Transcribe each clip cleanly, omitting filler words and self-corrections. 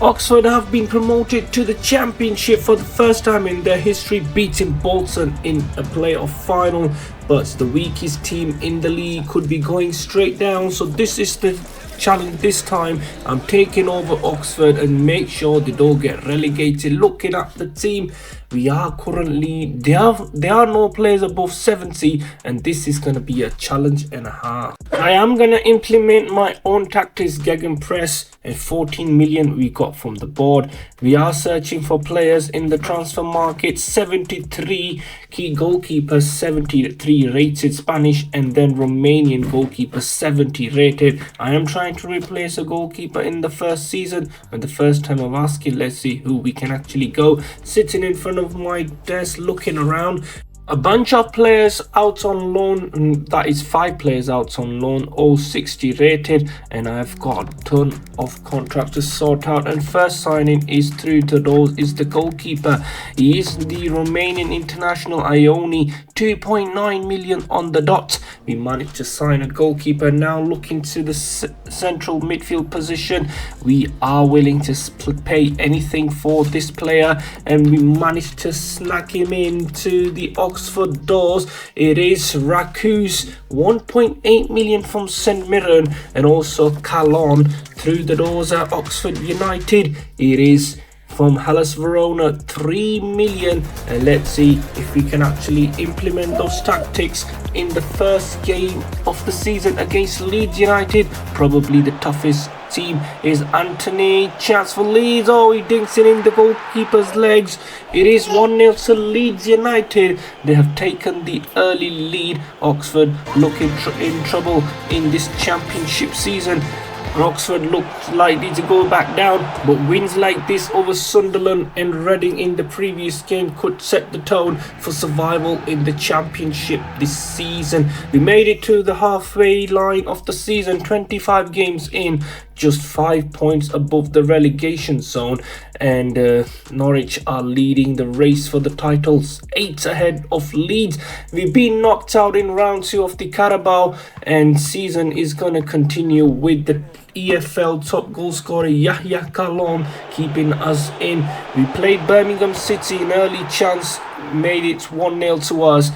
Oxford have been promoted to the Championship for the first time in their history, beating Bolton in a playoff final. But the weakest team in the league could be going straight down, so this is the challenge this time. I'm taking over Oxford and make sure they don't get relegated. Looking at the team, we are currently, there are no players above 70, and this is going to be a challenge and a half. I am going to implement my own tactics, gegenpress, and 14 million we got from the board. We are searching for players in the transfer market. 73 key goalkeepers, 73 rated Spanish, and then Romanian goalkeeper 70 rated. I am trying to replace a goalkeeper in the first season, and the first time of asking, let's see who we can actually go. Sitting in front of my desk looking around, a bunch of players out on loan, that is 5 players out on loan, all 60 rated, and I've got a ton of contracts to sort out. And first signing is through the doors is the goalkeeper. He is the Romanian international Ioni, 2.9 million on the dot. We managed to sign a goalkeeper. Now looking to the central midfield position, we are willing to pay anything for this player, and we managed to snag him into the Oxford doors. It is Rakus, 1.8 million from St Mirren, and also Calon through the doors at Oxford United. It is from Hellas Verona, 3 million, and let's see if we can actually implement those tactics in the first game of the season against Leeds United. Probably the toughest team is Anthony. Chance for Leeds. Oh, he dinks it in the goalkeeper's legs. It is 1-0 to Leeds United. They have taken the early lead. Oxford looking in trouble in this championship season. Oxford looked likely to go back down, but wins like this over Sunderland and Reading in the previous game could set the tone for survival in the championship this season. We made it to the halfway line of the season, 25 games in, just 5 points above the relegation zone, and Norwich are leading the race for the titles, 8 ahead of Leeds. We've been knocked out in round 2 of the Carabao, and season is going to continue with the EFL top goal scorer Yahya Kalon keeping us in. We played Birmingham City, an early chance, made it 1-0 to us.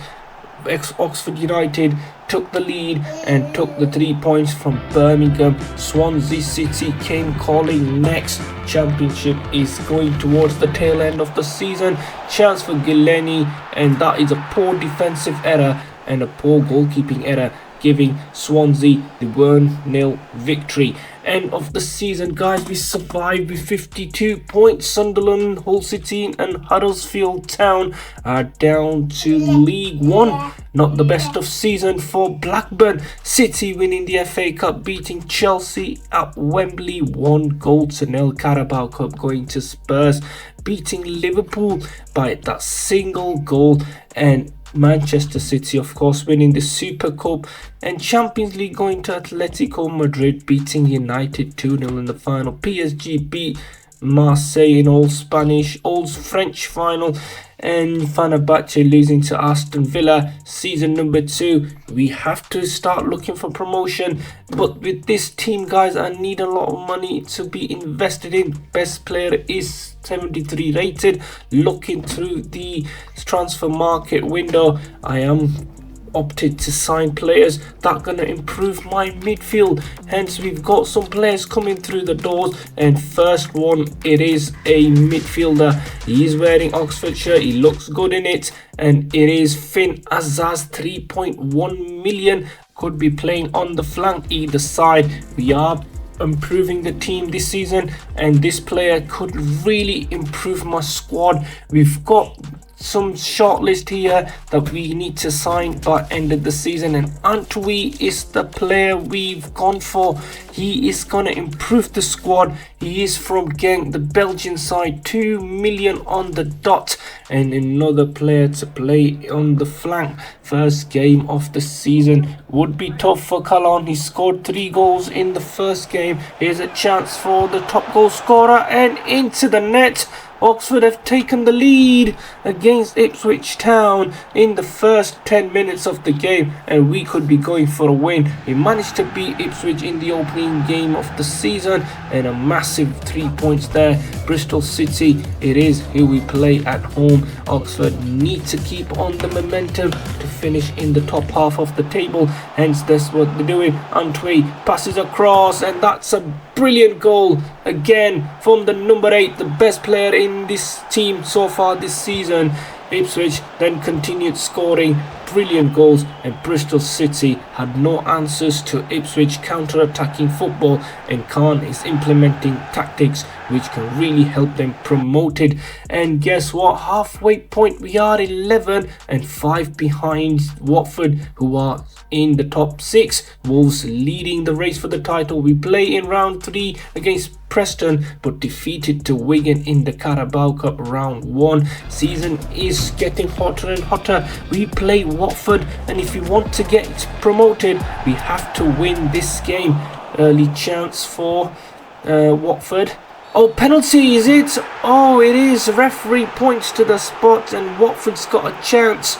Oxford United took the lead and took the 3 points from Birmingham. Swansea City came calling next. Championship is going towards the tail end of the season. Chance for Gileni, and that is a poor defensive error and a poor goalkeeping error, giving Swansea the 1-0 victory. End of the season, guys, we survived with 52 points. Sunderland, Hull City and Huddersfield Town are down to League One. Not the best of season for Blackburn. City winning the FA Cup, beating Chelsea at Wembley 1-0. Carabao Cup going to Spurs, beating Liverpool by that single goal, and Manchester City, of course, winning the Super Cup, and Champions League going to Atletico Madrid, beating United 2-0 in the final. PSG beat Marseille in all French final, and Fenerbahce losing to Aston Villa. Season number 2, we have to start looking for promotion, but with this team, guys, I need a lot of money to be invested in. Best player is 73 rated. Looking through the transfer market window, I am opted to sign players that are going to improve my midfield. Hence, we've got some players coming through the doors, and first one, it is a midfielder. He is wearing Oxford shirt, he looks good in it, and it is Finn Azaz, 3.1 million. Could be playing on the flank either side. We are improving the team this season, and this player could really improve my squad. We've got some shortlist here that we need to sign by end of the season, and Antwi is the player we've gone for. He is going to improve the squad. He is from Genk, the Belgian side, 2 million on the dot, and another player to play on the flank. First game of the season would be tough for Khan. He scored 3 goals in the first game. Here's a chance for the top goal scorer and into the net. Oxford have taken the lead against Ipswich Town in the first 10 minutes of the game, and we could be going for a win. We managed to beat Ipswich in the opening game of the season, and a massive 3 points there. Bristol City, it is who we play at home. Oxford need to keep on the momentum to finish in the top half of the table, hence that's what they're doing. Antwi passes across, and that's a brilliant goal again from the number 8, the best player in this team so far this season. Ipswich then continued scoring brilliant goals, and Bristol City had no answers to Ipswich counter-attacking football, and Khan is implementing tactics which can really help them promoted. And guess what, halfway point we are 11 and 5 behind Watford, who are in the top 6. Wolves leading the race for the title. We play in round 3 against Preston, but defeated to Wigan in the Carabao Cup round 1. Season is getting hotter and hotter. We play Watford, and if we want to get promoted, we have to win this game. Early chance for Watford. Oh, penalty, is it? Oh, it is. Referee points to the spot, and Watford's got a chance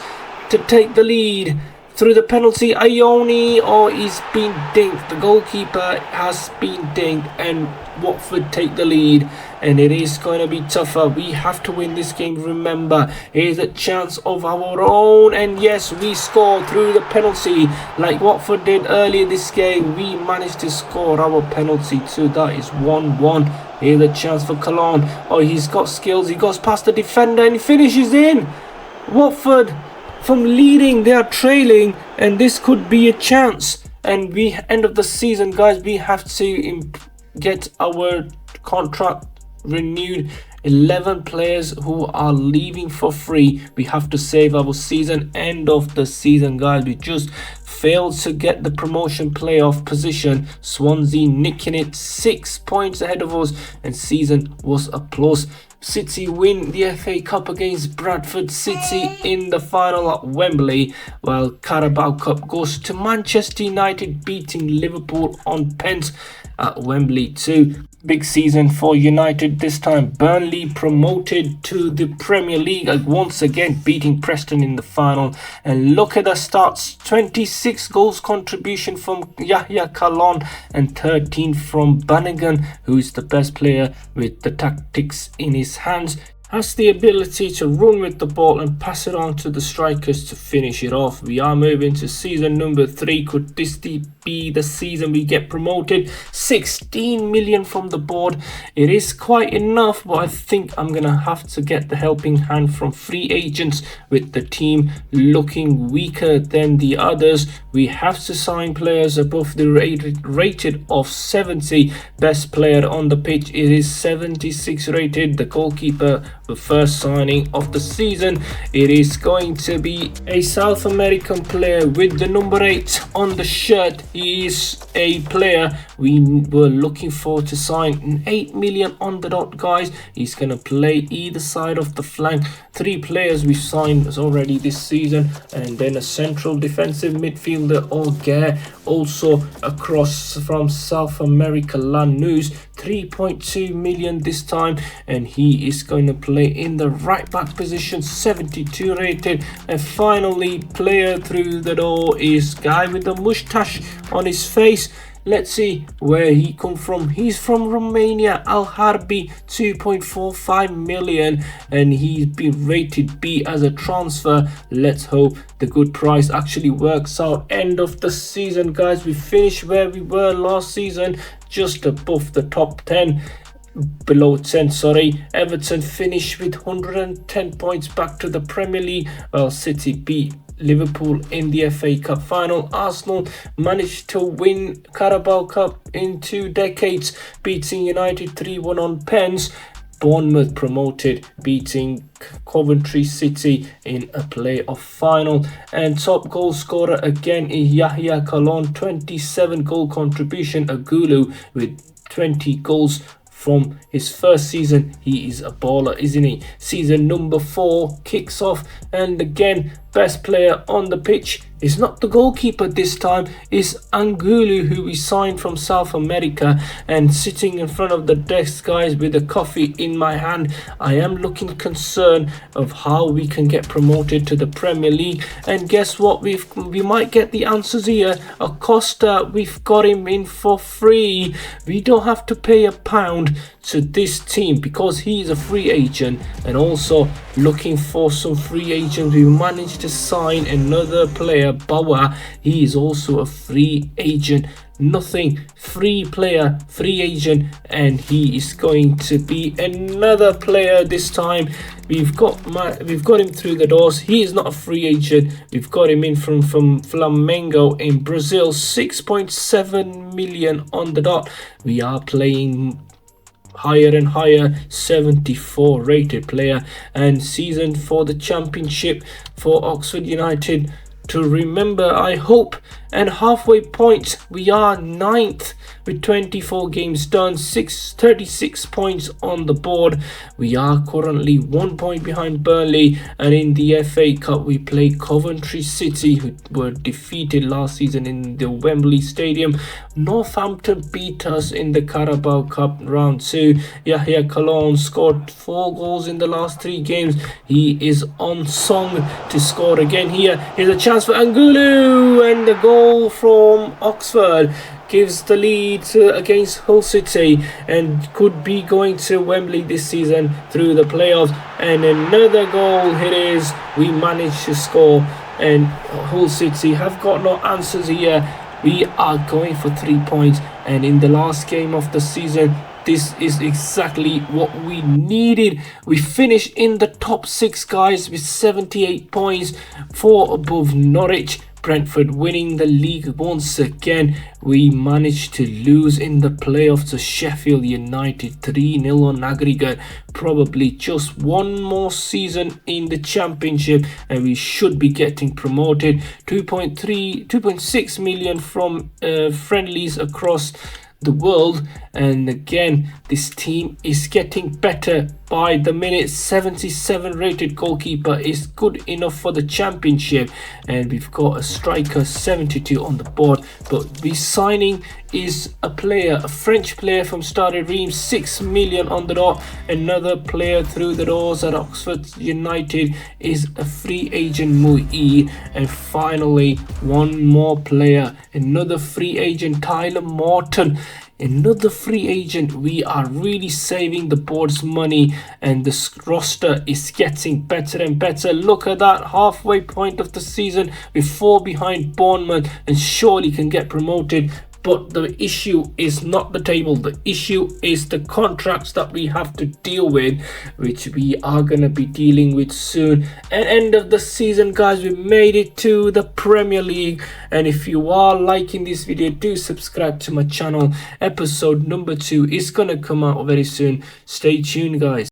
to take the lead through the penalty. Ione, oh, he's been dinked. The goalkeeper has been dinked, and Watford take the lead, and it is going to be tougher. We have to win this game. Remember, here's a chance of our own, and yes, we score through the penalty like Watford did earlier this game. We managed to score our penalty too. That is 1-1. Here's a chance for Khan. Oh, he's got skills. He goes past the defender and he finishes in. Watford from leading, they are trailing, and this could be a chance. And we end of the season, guys, we have to get our contract renewed. 11 players who are leaving for free. We have to save our season. End of the season, guys, we just failed to get the promotion playoff position. Swansea nicking it 6 points ahead of us, and season was a plus. City win the FA Cup against Bradford City in the final at Wembley, while Carabao Cup goes to Manchester United beating Liverpool on pens at Wembley too. Big season for United this time. Burnley promoted to the Premier League, once again beating Preston in the final. And look at the stats: 26 goals contribution from Yahya Khan and 13 from Bannigan, who is the best player with the tactics in his hands. Has the ability to run with the ball and pass it on to the strikers to finish it off. We are moving to season number 3. Could this be the season we get promoted? 16 million from the board. It is quite enough, but I think I'm gonna have to get the helping hand from free agents. With the team looking weaker than the others, we have to sign players above the rated of 70. Best player on the pitch, it is 76 rated. The goalkeeper, the first signing of the season, it is going to be a South American player with the number 8 on the shirt. He is a player we were looking for to sign. 8 million on the dot, guys. He's gonna play either side of the flank. 3 players we've signed already this season, and then a central defensive midfielder, Olga, also across from South America, Lanús. 3.2 million this time, and he is going to play in the right back position, 72 rated. And finally, player through the door is guy with the mustache on his face. Let's see where he come from. He's from Romania, Al Harbi, 2.45 million, and he's been rated B as a transfer. Let's hope the good price actually works out. End of the season, guys, we finished where we were last season, just above the top 10. Below 10, sorry. Everton finished with 110 points, back to the Premier League, while City beat Liverpool in the FA Cup final. Arsenal managed to win Carabao Cup in 2 decades, beating United 3-1 on pens. Bournemouth promoted, beating Coventry City in a playoff final. And top goal scorer again is Yahya Khan, 27 goal contribution. Agulu with 20 goals from his first season. He is a baller, isn't he? Season number 4 kicks off, and again best player on the pitch is not the goalkeeper this time, is Angulu, who we signed from South America. And sitting in front of the desk, guys, with a coffee in my hand, I am looking concerned of how we can get promoted to the Premier League. And guess what, we might get the answers here. Acosta, we've got him in for free. We don't have to pay £1 to this team because he is a free agent. And also looking for some free agents, we managed to sign another player, Bauer. He is also a free agent. Nothing, free player, free agent, and he is going to be another player this time. We've got him through the doors. He is not a free agent. We've got him in from Flamengo in Brazil. 6.7 million on the dot. We are playing higher and higher, 74 rated player, and season for the championship for Oxford United to remember, I hope. And halfway point, we are 9th with 24 games done, 36 points on the board. We are currently 1 point behind Burnley, and in the FA Cup we play Coventry City, who were defeated last season in the Wembley Stadium. Northampton beat us in the Carabao Cup round 2. Yahya Kalon scored 4 goals in the last 3 games. He is on song to score again here. Here's a chance for Angulu, and the goal from Oxford gives the lead against Hull City, and could be going to Wembley this season through the playoffs. And another goal it is. We managed to score, and Hull City have got no answers here. We are going for 3 points, and in the last game of the season, this is exactly what we needed. We finished in the top 6, guys, with 78 points, 4 above Norwich. Brentford winning the league once again. We managed to lose in the playoffs to Sheffield United 3-0 on aggregate. Probably just one more season in the championship and we should be getting promoted. 2.6 million from friendlies across the world, and again this team is getting better by the minute. 77 rated goalkeeper is good enough for the championship, and we've got a striker 72 on the board. But the signing is a French player from Stade Reims, 6 million on the dot. Another player through the doors at Oxford United is a free agent, Mui. And finally, one more player, another free agent, Tyler Morton. Another free agent. We are really saving the board's money, and the roster is getting better and better. Look at that, halfway point of the season, we're 4 behind Bournemouth and surely can get promoted. But the issue is not the table. The issue is the contracts that we have to deal with, which we are going to be dealing with soon. At end of the season, guys, we made it to the Premier League. And if you are liking this video, do subscribe to my channel. Episode number 2 is going to come out very soon. Stay tuned, guys.